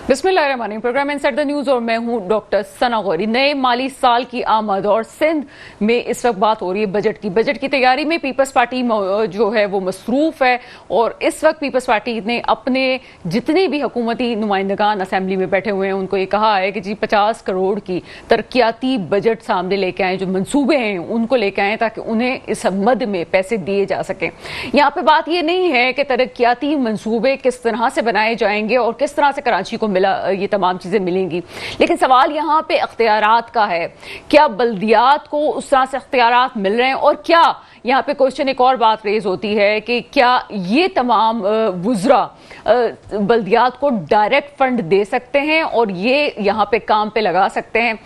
बिस्मिल्लाहिर्रहमानिर्रहीम। Programme inside the news और मैं हूं डॉक्टर सना गौरी। नए माली साल की आमद और सिंध में इस वक्त बात हो रही है बजट की तैयारी में पीपल्स पार्टी जो है वो मसरूफ है और इस वक्त पीपल्स पार्टी ने अपने जितने भी हुकूमती नुमाइंदगान असेंबली में बैठे हुए हैं उनको ये कहा है कि जी 50 करोड़ की तरक्याती बजट सामने लेके आए, जो मंसूबे हैं उनको लेके आए ताकि उन्हें इस मद में पैसे दिए जा सकें। यहाँ पे बात ये नहीं है कि तरक्याती मंसूबे किस तरह से बनाए जाएंगे और किस तरह से कराची को मिला ये तमाम चीजें मिलेंगी, लेकिन सवाल यहाँ पे इख्तियारात का है। क्या बल्दियात को उस तरह से इख्तियारात मिल रहे हैं? और क्या यहाँ पे क्वेश्चन एक और बात रेज होती है कि क्या ये तमाम वुज़रा बल्दियात को डायरेक्ट फंड दे सकते हैं और ये यहाँ पे काम पे लगा सकते हैं?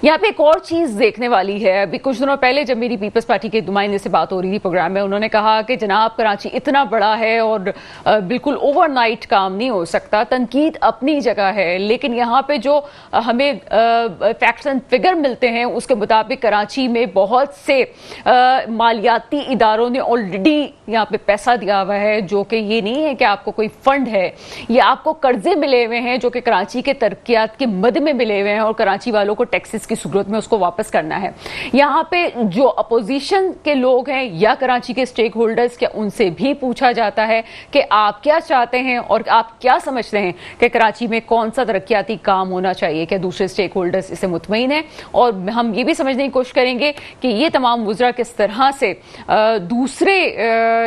यहाँ पे एक और चीज देखने वाली है। अभी कुछ दिनों पहले जब मेरी पीपल्स पार्टी के नुमाइंदे से बात हो रही थी प्रोग्राम में, उन्होंने कहा कि जनाब कराची इतना बड़ा है और बिल्कुल ओवरनाइट काम नहीं हो सकता। तनकीद अपनी जगह है, लेकिन यहाँ पे जो हमें फैक्ट्स एंड फिगर मिलते हैं उसके मुताबिक कराची में बहुत से मालियाती इदारों ने ऑलरेडी यहाँ पे पैसा दिया हुआ है, जो कि ये नहीं है कि आपको कोई फंड है, ये आपको कर्जे मिले हुए हैं जो कि कराची के तरक्यात के मद में मिले हुए हैं और कराची वालों को टैक्सेस की सूरत में उसको वापस करना है। यहाँ पे जो अपोजिशन के लोग हैं या कराची के स्टेक होल्डर्स, क्या उनसे भी पूछा जाता है कि आप क्या चाहते हैं और आप क्या समझते हैं कि कराची में कौन सा तरक्याती काम होना चाहिए? क्या दूसरे स्टेक होल्डर्स इससे मुतमईन है? और हम ये भी समझने की कोशिश करेंगे कि ये तमाम वुज़रा किस तरह से दूसरे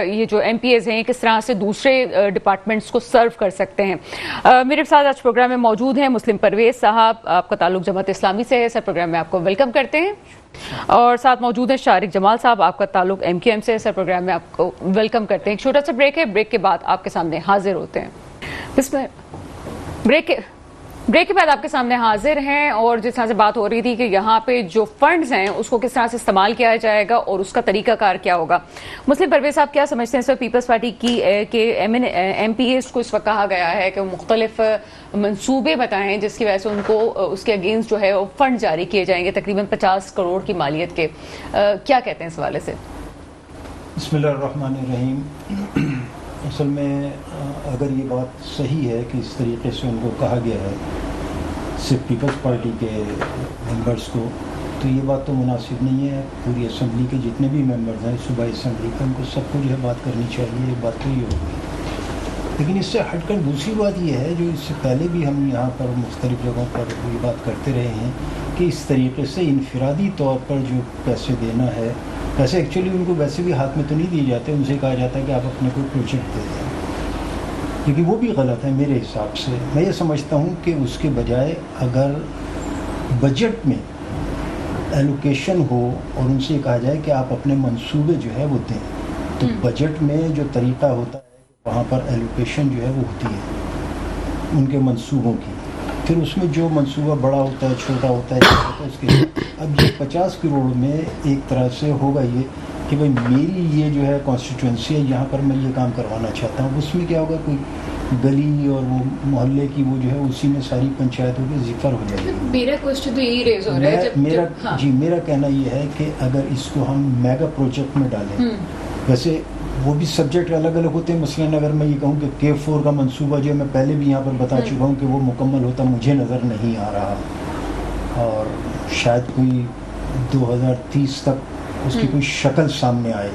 ये जो एमपीएज हैं किस तरह से दूसरे डिपार्टमेंट्स को सर्व कर सकते हैं। मेरे साथ आज प्रोग्राम में मौजूद हैं मुस्लिम परवेज साहब, आपका ताल्लुक जमात इस्लामी से है सर, प्रोग्राम में आपको वेलकम करते हैं। और साथ मौजूद है शारिक जमाल साहब, आपका ताल्लुक एमक्यूएम से है सर, प्रोग्राम में आपको वेलकम करते हैं। एक छोटा सा ब्रेक है, ब्रेक के बाद आपके सामने हाजिर होते हैं। इसमें ब्रेक के बाद आपके सामने हाजिर हैं और जिस तरह से बात हो रही थी कि यहाँ पे जो फंड्स हैं उसको किस तरह से इस्तेमाल किया जाएगा और उसका तरीकाकार क्या होगा। मुस्लिम परवेज साहब क्या समझते हैं सर, पीपल्स पार्टी की के एमपीएस को इस वक्त कहा गया है कि मुख्तलिफ मंसूबे बताएं जिसकी वजह से उनको उसके अगेंस्ट जो है वो फंड जारी किए जाएंगे तकरीबन 50 करोड़ की मालियत के। क्या कहते हैं इस हवाले से? बिस्मिल्लाहिर्रहमानिर्रहीम। असल में अगर ये बात सही है कि इस तरीके से उनको कहा गया है सिर्फ पीपल्स पार्टी के मेंबर्स को, तो ये बात तो मुनासिब नहीं है। पूरी असम्बली के जितने भी मेंबर्स हैं सूबाई असम्बली के, उनको सबको जो है बात करनी चाहिए। ये बात तो ये होगी, लेकिन इससे हटकर दूसरी बात ये है जो इससे पहले भी हम यहाँ पर मुख्तलिफ जगहों पर ये बात करते रहे हैं कि इस तरीके से इनफरादी तौर पर जो पैसे देना है, पैसे एक्चुअली उनको वैसे भी हाथ में तो नहीं दिए जाते, उनसे कहा जाता है कि आप अपने कोई प्रोजेक्ट दे दें, क्योंकि वो भी गलत है मेरे हिसाब से। मैं ये समझता हूँ कि उसके बजाय अगर बजट में एलोकेशन हो और उनसे कहा जाए कि आप अपने मंसूबे जो है वो दें, तो बजट में जो तरीका होता है वहाँ पर एलोकेशन जो है वो होती है उनके मंसूबों की, फिर उसमें जो मंसूबा बड़ा होता है छोटा होता है उसके। अब ये 50 करोड़ में एक तरह से होगा ये कि भाई मेरी ये जो है कॉन्स्टिट्यूंसी है, यहाँ पर मैं ये काम करवाना चाहता हूँ। उसमें क्या होगा, कोई गली और वो मोहल्ले की वो जो है उसी में सारी पंचायतों की जिक्र हो जाएगी। मेरा क्वेश्चन तो यही रेज हो रहा है मेरा कहना ये है कि अगर इसको हम मेगा प्रोजेक्ट में डालें, वैसे वो भी सब्जेक्ट अलग अलग होते हैं। मसलन अगर मैं ये कहूँ कि K4 का मंसूबा जो मैं पहले भी यहाँ पर बता चुका हूँ कि वो मुकम्मल होता मुझे नज़र नहीं आ रहा और शायद कोई 2030 तक उसकी कोई शक्ल सामने आए,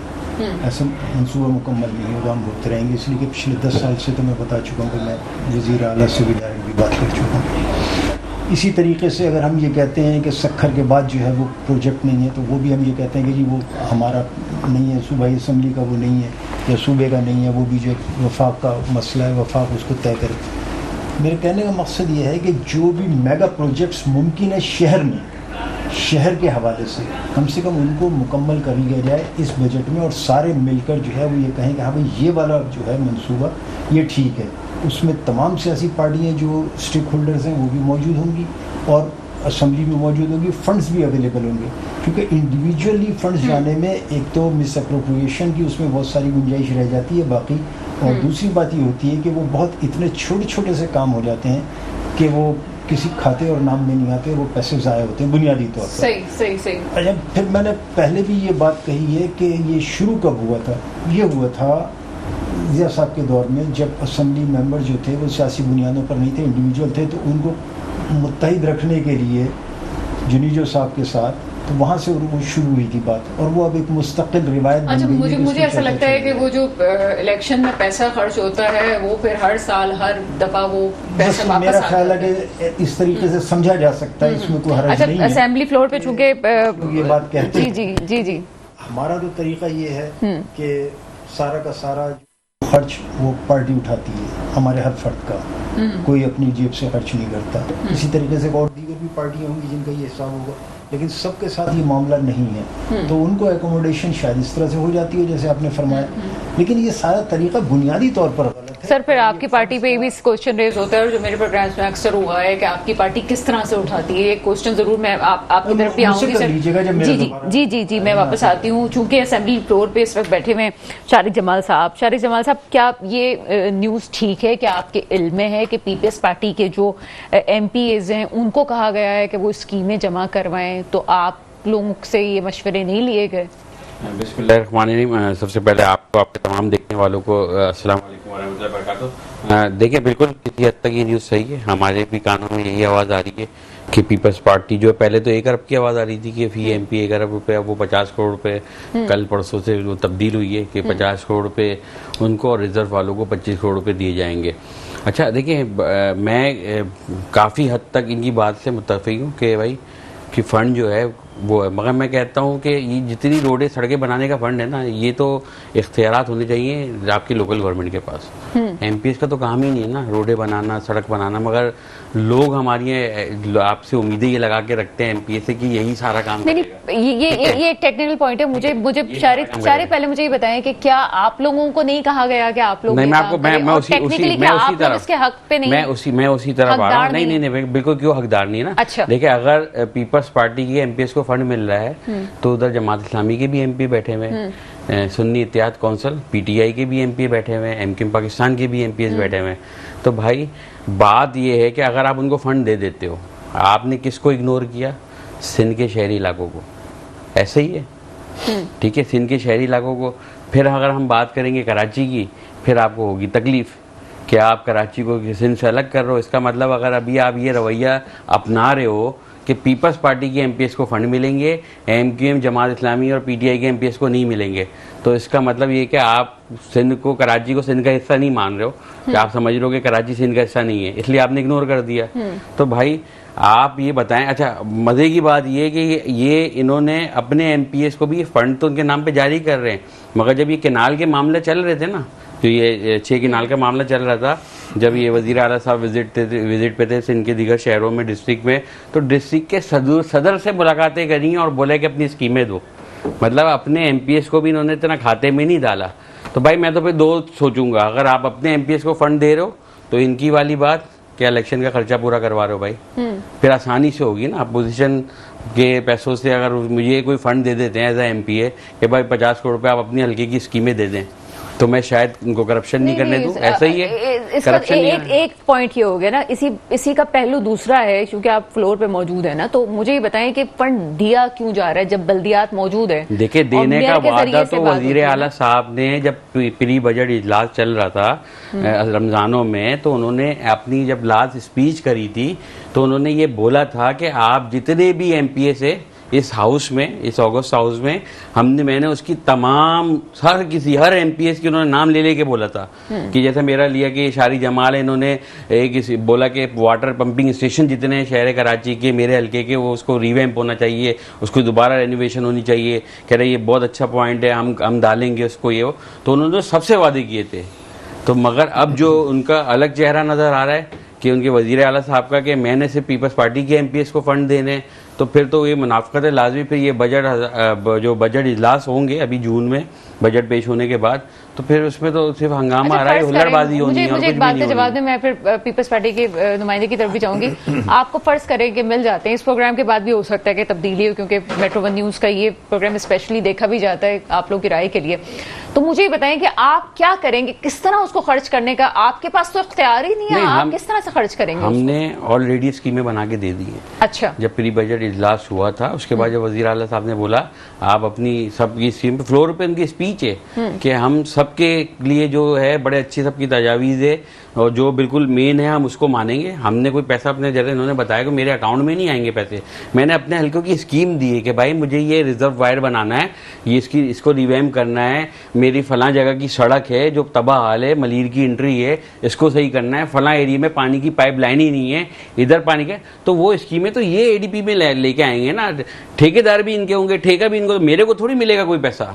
ऐसा मंसूबा मुकम्मल नहीं होगा, हम भुगत रहेंगे। इसलिए कि पिछले 10 साल से तो मैं बता चुका हूँ कि मैं वज़ीर आला से भी डायरेक्ट भी बात कर चुका हूँ। इसी तरीके से अगर हम ये कहते हैं कि सखर के बाद जो है वो प्रोजेक्ट नहीं है, तो वो भी हम ये कहते हैं कि जी वो हमारा नहीं है, सूबाई असम्बली का वो नहीं है या सूबे का नहीं है, वो भी जो वफाक का मसला है वफाक उसको तय करे। मेरे कहने का मकसद ये है कि जो भी मेगा प्रोजेक्ट्स मुमकिन है शहर में, शहर के हवाले से कम उनको मुकम्मल कर लिया जाए इस बजट में और सारे मिलकर जो है वो ये कहें कि हाँ भाई ये वाला जो है मंसूबा ये ठीक है। उसमें तमाम सियासी पार्टियाँ जो स्टेक होल्डर्स हैं वो भी मौजूद होंगी और असम्बली में मौजूद होगी, फंड्स भी अवेलेबल होंगे, क्योंकि इंडिविजुअली फंड्स जाने में एक तो मिस अप्रोप्रिएशन की उसमें बहुत सारी गुंजाइश रह जाती है बाकी, और दूसरी बात ये होती है कि वो बहुत इतने छोटे छोटे से काम हो जाते हैं कि वो किसी खाते और नाम में नहीं आते, वो पैसे ज़ाया होते हैं बुनियादी तौर पर। सही। अच्छा, फिर मैंने पहले भी ये बात कही है कि ये शुरू कब हुआ था, ये हुआ था जिया साहब के दौर में जब असेंबली मेंबर जो थे वो सियासी बुनियादों पर नहीं थे, इंडिविजुअल थे, तो उनको मुत्तहिद रखने के लिए जुनीजो साहब के साथ, तो वहाँ से वो शुरू हुई थी बात, और वो अब एक मुस्तकिल रिवायत बन अच्छा, गई है कि मुझे उसको ऐसा चलता लगता है कि चलेगा। वो जो इलेक्शन में पैसा खर्च होता है वो फिर हर साल हर दफा वो पैसा बस वापस मेरा आता ख्याल है है। कि इस तरीके से समझा जा सकता है, इसमें कोई हर्ज अच्छा, नहीं है। असेंबली फ्लोर पे चूंकि लोग ये बात कहते जी हैं। जी जी जी हमारा तो तरीका ये है कि सारा का सारा खर्च वो पार्टी उठाती है, हमारे हर फर्द का, कोई अपनी जेब से खर्च नहीं करता। इसी तरीके से और दीगर भी पार्टियां होंगी जिनका ये हिसाब होगा, लेकिन सबके साथ ये मामला नहीं है, तो उनको एकोमोडेशन शायद इस तरह से हो जाती है जैसे आपने फरमाया, लेकिन ये सारा तरीका बुनियादी तौर पर गलत है। सर, फिर आपकी पार्टी पे भी क्वेश्चन रेज होता है, और जो मेरे प्रोग्राम्स में अक्सर हुआ है कि आपकी पार्टी किस तरह से उठाती है। एक क्वेश्चन जरूर मैं आपकी तरफ भी मुझसे आऊंगी कर लीजिएगा जब मेरा जी जी दोबारा- जी जी जी मैं वापस आती हूँ। चूंकि असेंबली फ्लोर पे इस वक्त बैठे हुए शारिक जमाल साहब, क्या ये न्यूज़ ठीक है कि आपके इल्म में है कि पीपल्स पार्टी के जो MPs हैं उनको कहा गया है कि वो स्कीमें जमा करवाएं, तो आप लोगों से ये मशवरे नहीं लिए गए? बिस्मिल्लाहिर्रहमानिर्रहीम। सबसे पहले आपको, आपके तमाम देखने वालों को अस्सलाम वालेकुम वरहमतुल्लाहि वबरकातुहू। देखिए, बिल्कुल किसी हद तक ये न्यूज़ सही है। हमारे भी कानों में यही आवाज़ आ रही है कि पीपल्स पार्टी जो पहले तो 1 अरब की आवाज़ आ रही थी कि फी MP 1 अरब रुपये, अब वो 50 करोड़ रुपये कल परसों से वो तब्दील हुई है कि 50 करोड़ रुपये उनको और रिजर्व वालों को 25 करोड़ रुपये दिए जाएंगे। अच्छा, देखिए, मैं काफ़ी हद तक इनकी बात से मुत्तफ़िक हूँ कि भाई कि फ़ंड जो है वो है, मगर मैं कहता हूँ कि ये जितनी रोडें सड़कें बनाने का फंड है ना, ये तो इख्तियारात होने चाहिए आपकी लोकल गवर्नमेंट के पास। MPs का तो काम ही नहीं है ना रोडें बनाना, सड़क बनाना, मगर लोग हमारी आपसे उम्मीदें ये लगा के रखते हैं MPs से कि यही सारा काम नहीं करेगा। ये एक टेक्निकल पॉइंट है। मुझे शारे पहले मुझे ये बताएं कि क्या आप लोगों को नहीं कहा गया कि आप लोग नहीं, ये मैं काम आपको करें? मैं और उसी technically उसी क्या मैं आप उसी लोग तरह इसके हक पे नहीं? मैं उसी तरह बात रहा हूँ। हकदार नहीं, बिल्कुल क्यों हकदार नहीं है ना। अच्छा। देखिए, अगर पीपल्स पार्टी की MPs को फंड मिल रहा है तो उधर जमात इस्लामी के भी MP बैठे हुए हैं, सुन्नी इत्तेहाद कौंसिल PTI के भी MP बैठे हुए हैं, MKM पाकिस्तान के भी MPs बैठे हुए हैं। तो भाई बात ये है कि अगर आप उनको फंड दे देते हो, आपने किसको इग्नोर किया? सिंध के शहरी इलाकों को। ऐसे ही है, ठीक है, सिंध के शहरी इलाकों को। फिर अगर हम बात करेंगे कराची की, फिर आपको होगी तकलीफ कि आप कराची को सिंध से अलग कर रहे हो। इसका मतलब अगर अभी आप ये रवैया अपना रहे हो कि पीपल्स पार्टी के MPs को फंड मिलेंगे, MKM जमात इस्लामी और PTI के MPs को नहीं मिलेंगे, तो इसका मतलब ये कि आप सिंध को, कराची को सिंध का हिस्सा नहीं मान रहे हो, कि आप समझ रहे हो कि कराची सिंध का हिस्सा नहीं है, इसलिए आपने इग्नोर कर दिया। तो भाई आप ये बताएं। अच्छा, मज़े की बात ये कि ये इन्होंने अपने MPs को भी फंड तो उनके नाम पे जारी कर रहे हैं, मगर जब ये कैनाल के मामले चल रहे थे ना, तो ये 6 कैनाल का मामला चल रहा था, जब ये वज़ीर आला साहब विजिट पे थे सिंध के दीगर शहरों में, डिस्ट्रिक्ट में, तो डिस्ट्रिक्ट के सदर से मुलाकातें करी और बोले कि अपनी स्कीमें दो। मतलब अपने MPs को भी इन्होंने इतना खाते में नहीं डाला। तो भाई मैं तो फिर दो सोचूंगा, अगर आप अपने MPs को फंड दे रहे हो तो इनकी वाली बात क्या इलेक्शन का खर्चा पूरा करवा रहे हो भाई, फिर आसानी से होगी ना। अपोजिशन के पैसों से अगर मुझे कोई फंड दे देते हैं एज ए MPA कि भाई 50 करोड़ रुपये आप अपनी हल्के की स्कीमें दे दें, तो मैं शायद उनको करप्शन नहीं करने दूं। ऐसा ही है, करप्शन एक पॉइंट ये हो गया ना, इसी का पहलू दूसरा है, क्योंकि आप फ्लोर पे मौजूद है ना, तो मुझे ये बताएं कि फंड दिया क्यों जा रहा है जब बल्दियात मौजूद है? देखिए, देने का वादा तो वजीर आला साहब ने जब प्री बजट इजलास चल रहा था रमजानों में, तो उन्होंने अपनी जब लास्ट स्पीच करी थी तो उन्होंने ये बोला था कि आप जितने भी MPA से इस हाउस में, इस ऑगस्ट हाउस में, मैंने उसकी तमाम हर MPs की उन्होंने नाम ले लेके बोला था कि जैसे मेरा लिया कि शारी जमाल है, इन्होंने एक बोला कि वाटर पंपिंग स्टेशन जितने हैं शहर कराची के मेरे हल्के के, वो उसको रिवैम्प होना चाहिए, उसको दोबारा रेनोवेशन होनी चाहिए। कह रहे ये बहुत अच्छा पॉइंट है, हम डालेंगे उसको ये वो। तो उन्होंने सबसे वादे किए थे। तो मगर अब जो उनका अलग चेहरा नज़र आ रहा है कि उनके वज़ीर आला साहब का कि मैंने सिर्फ पीपल्स पार्टी के MPs को फंड देने, तो फिर तो ये मुनाफिकत है लाजमी। फिर ये जो बजट इजलास होंगे अभी जून में, बजट पेश होने के बाद, तो फिर उसमें तो सिर्फ हंगामा आ रहा है, हुल्लड़बाजी होनी है। मुझे एक बात के जवाब में मैं फिर पीपल्स पार्टी के नुमाइंदे की तरफ भी जाऊंगी। आपको फर्ज करें कि मिल जाते हैं, इस प्रोग्राम के बाद भी हो सकता है कि तब्दीली हो, क्योंकि मेट्रो 1 न्यूज का ये प्रोग्राम स्पेशली देखा भी जाता है आप लोग की राय के लिए। तो मुझे ये बताएं कि आप क्या करेंगे, किस तरह उसको खर्च करने का? आपके पास तो इख्तियार ही नहीं है, आप किस तरह से खर्च करेंगे? हमने ऑलरेडी स्कीमें बना के दे दी है। अच्छा, जब प्री बजट इजलास हुआ था उसके बाद जब वज़ीर आला साहब ने बोला आप अपनी सब की स्कीम, फ्लोर पे उनकी स्पीच है कि हम सब सबके लिए जो है बड़े अच्छी सबकी तजावीज़ है और जो बिल्कुल मेन है हम उसको मानेंगे। हमने कोई पैसा अपने जरिए, इन्होंने बताया कि मेरे अकाउंट में नहीं आएंगे पैसे, मैंने अपने हल्कों की स्कीम दी है कि भाई मुझे ये रिजर्व वायर बनाना है, ये इसको रिवैम्प करना है, मेरी फलां जगह की सड़क है जो तबाह हाल है, मलीर की एंट्री है, इसको सही करना है, फलां एरिया में पानी की पाइप लाइन ही नहीं है, इधर पानी के, तो वो स्कीमें तो ये एडीपी में लेके आएंगे ना। ठेकेदार भी इनके होंगे, ठेका भी इनको, तो मेरे को थोड़ी मिलेगा कोई पैसा,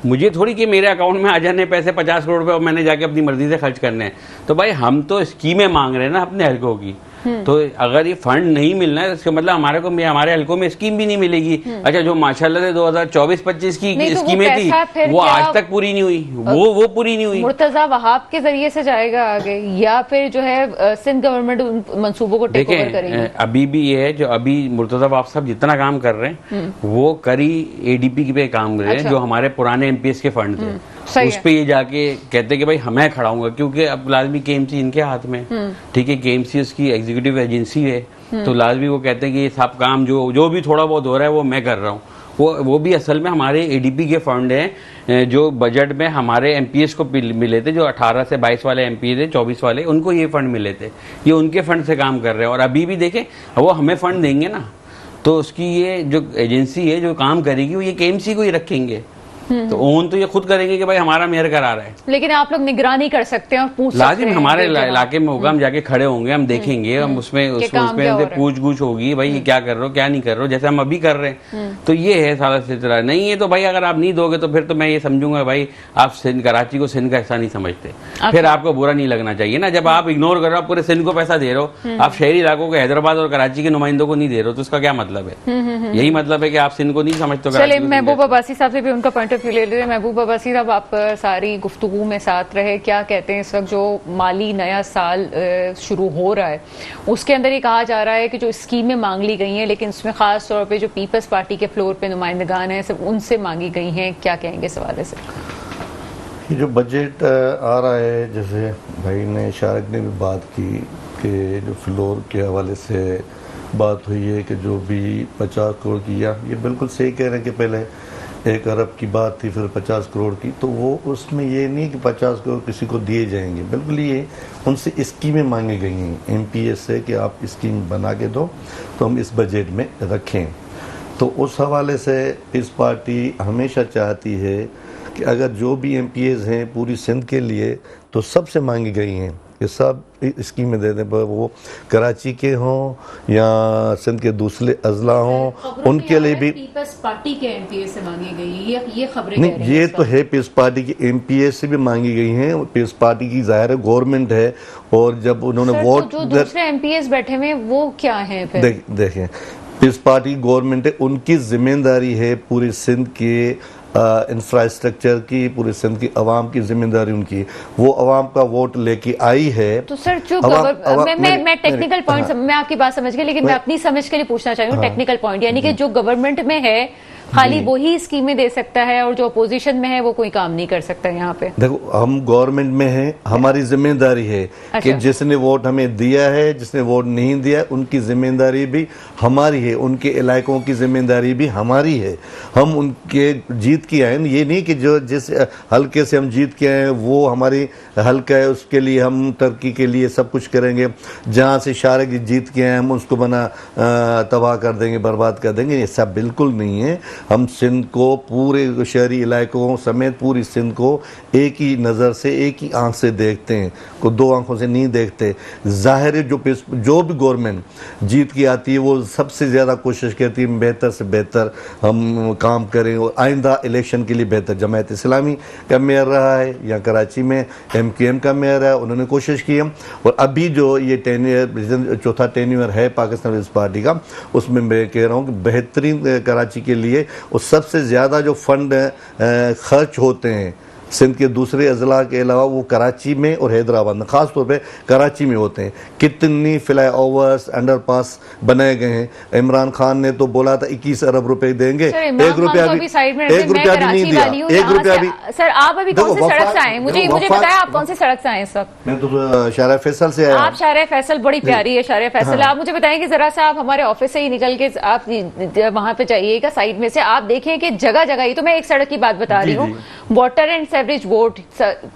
मुझे थोड़ी कि मेरे अकाउंट में आ जाने पैसे 50 करोड़ रुपए और मैंने जाके अपनी मर्जी से खर्च करने हैं। तो भाई हम तो स्कीमें मांग रहे हैं ना अपने हल्कों की, तो अगर ये फंड नहीं मिलना है इसका मतलब हमारे हल्कों में स्कीम भी नहीं मिलेगी। अच्छा, जो माशाल्लाह से 2024-25 की स्कीमें थी वो आज तक पूरी नहीं हुई, वो पूरी नहीं हुई। मुर्तजा वहाब के जरिए से जाएगा आगे या फिर जो है सिंध गवर्नमेंट उन मंसूबों को टेक ओवर करेगी? अभी भी ये है जो अभी मुर्तजा वहाब साहब जितना काम कर रहे हैं वो करी एडीपी पे काम कर रहे हैं, जो हमारे पुराने एमपीएस के फंड थे उस पे ये जाके कहते कि भाई हमें खड़ाऊंगा, क्योंकि अब लाजमी केएमसी इनके हाथ में, ठीक है, केएमसी उसकी एग्जीक्यूटिव एजेंसी है, तो लाजमी वो कहते हैं कि ये सब काम जो भी थोड़ा बहुत हो रहा है वो मैं कर रहा हूँ। वो भी असल में हमारे एडीपी के फंड हैं जो बजट में हमारे एमपीएस को मिले थे, जो 18 से 22 वाले एमपी थे, 24 वाले, उनको ये फंड मिले थे, ये उनके फंड से काम कर रहे हैं। और अभी भी देखें वो हमें फंड देंगे ना, तो उसकी ये जो एजेंसी है जो काम करेगी वो ये केएमसी को ही रखेंगे, तो ओन तो ये खुद करेंगे कि भाई हमारा मेयर करा रहा है। लेकिन आप लोग निगरानी कर सकते हैं और पूछ सकते हैं। लाजिम हमारे इलाके में होगा, हम जाके खड़े होंगे, हम देखेंगे, हम उसमें पूछ गूछ होगी, भाई ये क्या कर रहे हो क्या नहीं कर रहे हो, जैसे हम अभी कर रहे हैं। तो ये है सारा सिलसिला। नहीं है तो भाई अगर आप नहीं दोगे तो फिर तो मैं ये समझूंगा भाई आप कराची को सिंध का हिस्सा नहीं समझते, फिर आपको बुरा नहीं लगना चाहिए ना। जब आप इग्नोर कर रहे हो, पूरे सिंध को पैसा दे रहे हो, आप शहरी इलाकों के हैदराबाद और कराची के नुमाइंदों को नहीं दे रहे हो, तो उसका क्या मतलब है? यही मतलब है कि आप सिंध को नहीं समझते। चलिए महबूब अब्बासी साहब से भी उनका पॉइंट ऑफ व्यू ले लेते हैं। महबूब अब्बासी साहब, आप सारी गुफ्तगू में साथ रहे, क्या कहते हैं इस वक्त जो माली नया साल शुरू हो रहा है उसके अंदर ये कहा जा रहा है कि जो स्कीमें मांग ली गई हैं, लेकिन उसमें खास तौर पे जो पीपल्स पार्टी के फ्लोर पे नुमाइंदगान हैं सब उनसे मांगी गई हैं, क्या कहेंगे इस हवाले से? ये जो बजट आ रहा है, जैसे भाई ने शारक ने भी बात की कि जो फ्लोर के हवाले से बात हुई है कि जो भी 50 करोड़ की, या ये बिल्कुल सही कह रहे हैं कि पहले 1 अरब की बात थी फिर 50 करोड़ की, तो वो उसमें ये नहीं कि 50 करोड़ किसी को दिए जाएंगे, बिल्कुल ये उनसे स्कीमें मांगी गई हैं एमपीएस से कि आप स्कीम बना के दो तो हम इस बजट में रखें। तो उस हवाले से इस पार्टी हमेशा चाहती है कि अगर जो भी एमपीएस हैं पूरी सिंध के लिए तो सबसे मांगी गई हैं ये सब स्कीमें दे दें, पर वो कराची के हों या सिंध के दूसरे अजला हों, उनके लिए भी पीपल्स पार्टी के एमपीएस से मांगी गई ये खबरें नहीं, ये तो है पीपल्स पार्टी की एमपीएस से भी मांगी गई हैं। पीपल्स पार्टी की जाहिर है गवर्नमेंट है, और जब उन्होंने वोट जो दूसरे एमपीएस बैठे हुए वो क्या है फिर? देखें पीपल्स पार्टी गवर्नमेंट है, उनकी जिम्मेदारी है पूरे सिंध के इंफ्रास्ट्रक्चर की, पूरे सिंध की आवाम की जिम्मेदारी उनकी, वो आवाम का वोट लेके आई है। तो सर जो मैं टेक्निकल पॉइंट मैं आपकी बात समझ गई, लेकिन मैं अपनी समझ के लिए पूछना चाह रही हूँ टेक्निकल पॉइंट, यानी कि जो गवर्नमेंट में है खाली वही स्कीमें दे सकता है और जो अपोजिशन में है वो कोई काम नहीं कर सकता। यहाँ पे देखो हम गवर्नमेंट में हैं, हमारी जिम्मेदारी है कि जिसने वोट हमें दिया है, जिसने वोट नहीं दिया उनकी जिम्मेदारी भी हमारी है, उनके इलाकों की जिम्मेदारी भी हमारी है। हम उनके जीत के आए, ये नहीं कि जो जिस हल्के से हम जीत के आए वो हमारी हल्का है उसके लिए हम तरक्की के लिए सब कुछ करेंगे, जहाँ से शारक जीत के आए हम उसको बना तबाह कर देंगे, बर्बाद कर देंगे, ये सब बिल्कुल नहीं है। हम सिंध को पूरे शहरी इलाकों समेत पूरी सिंध को एक ही नज़र से एक ही आंख से देखते हैं, को दो आंखों से नहीं देखते। जाहिर है जो भी गवर्नमेंट जीत के आती है वो सबसे ज़्यादा कोशिश करती है बेहतर से बेहतर हम काम करें और आइंदा इलेक्शन के लिए बेहतर। जमायत इस्लामी का मेयर रहा है या कराची में एमक्यूएम का मेयर है, उन्होंने कोशिश की है, और अभी जो ये चौथा टेन्यूअर है पाकिस्तान पीपल्स पार्टी का, उसमें मैं कह रहा हूँ कि बेहतरीन कराची के लिए और सबसे ज़्यादा जो फंड खर्च होते हैं सिंध के दूसरे अजला के अलावा वो कराची में और हैदराबाद में, ख़ास तौर पे कराची में होते हैं। कितनी फ्लाई ओवर्स अंडरपास बनाए गए हैं। इमरान खान ने तो बोला था 21 अरब रुपए देंगे, 1 रुपया भी नहीं दिया, 1 रुपया भी। सर आप अभी कौन सी सड़क से आए? मुझे बताया आप कौन सी सड़क से आए इस वक्त? मैं तो शारा फैसल से आया। आप शारा फैसल, बड़ी प्यारी है शारा फैसल। आप मुझे बताएं कि जरा सा आप हमारे ऑफिस से ही निकल के आप वहां पे जाइएगा साइड में से, आप देखें कि जगह जगह, ये तो मैं एक सड़क की बात बता रही हूँ, वाटर एंड एवरेज वोट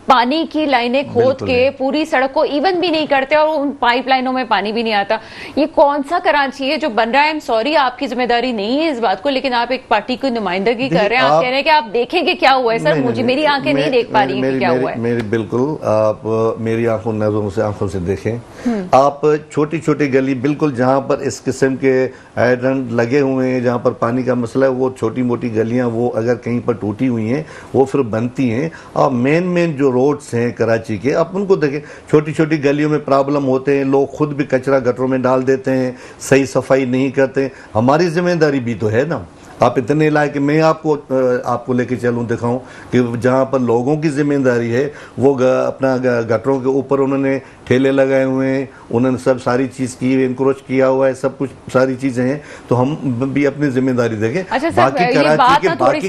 पानी की लाइनें खोद के पूरी सड़क को इवन भी नहीं करते और उन पाइपलाइनों में पानी भी नहीं आता। ये कौन सा कराची है जो बन रहा है? आई एम सॉरी, आपकी जिम्मेदारी नहीं है इस बात को, लेकिन आप एक पार्टी की नुमाइंदगी कर रहे हैं। आप कह रहे हैं कि आप देखेंगे क्या हुआ है। सर, मुझे मेरी आंखें नहीं देख पा रही है क्या हुआ है। मेरी बिल्कुल, आप मेरी आंखों से देखें। आप छोटी छोटी गली बिल्कुल जहां पर इस किस्म के हाइड्रेंट लगे हुए हैं, जहां पर पानी का मसला है, वो छोटी मोटी गलियां वो अगर कहीं पर टूटी हुई हैं वो फिर बनती हैं। और मेन जो रोड्स हैं कराची के, आप उनको देखें, छोटी छोटी गलियों में प्रॉब्लम होते हैं, लोग खुद भी कचरा गटरों में डाल देते हैं, सही सफाई नहीं करते। हमारी जिम्मेदारी भी तो है ना। आप इतने इलाके, मैं आपको लेके चलूं, दिखाऊं कि जहां पर लोगों की जिम्मेदारी है वो अपना गटरों के ऊपर उन्होंने ठेले लगाए हुए हैं, उन्होंने सब सारी चीज़ की, इंक्रोच किया हुआ है, सब कुछ सारी चीज़ें हैं, तो हम भी अपनी जिम्मेदारी देखें। अच्छा सर, बाकी कराची के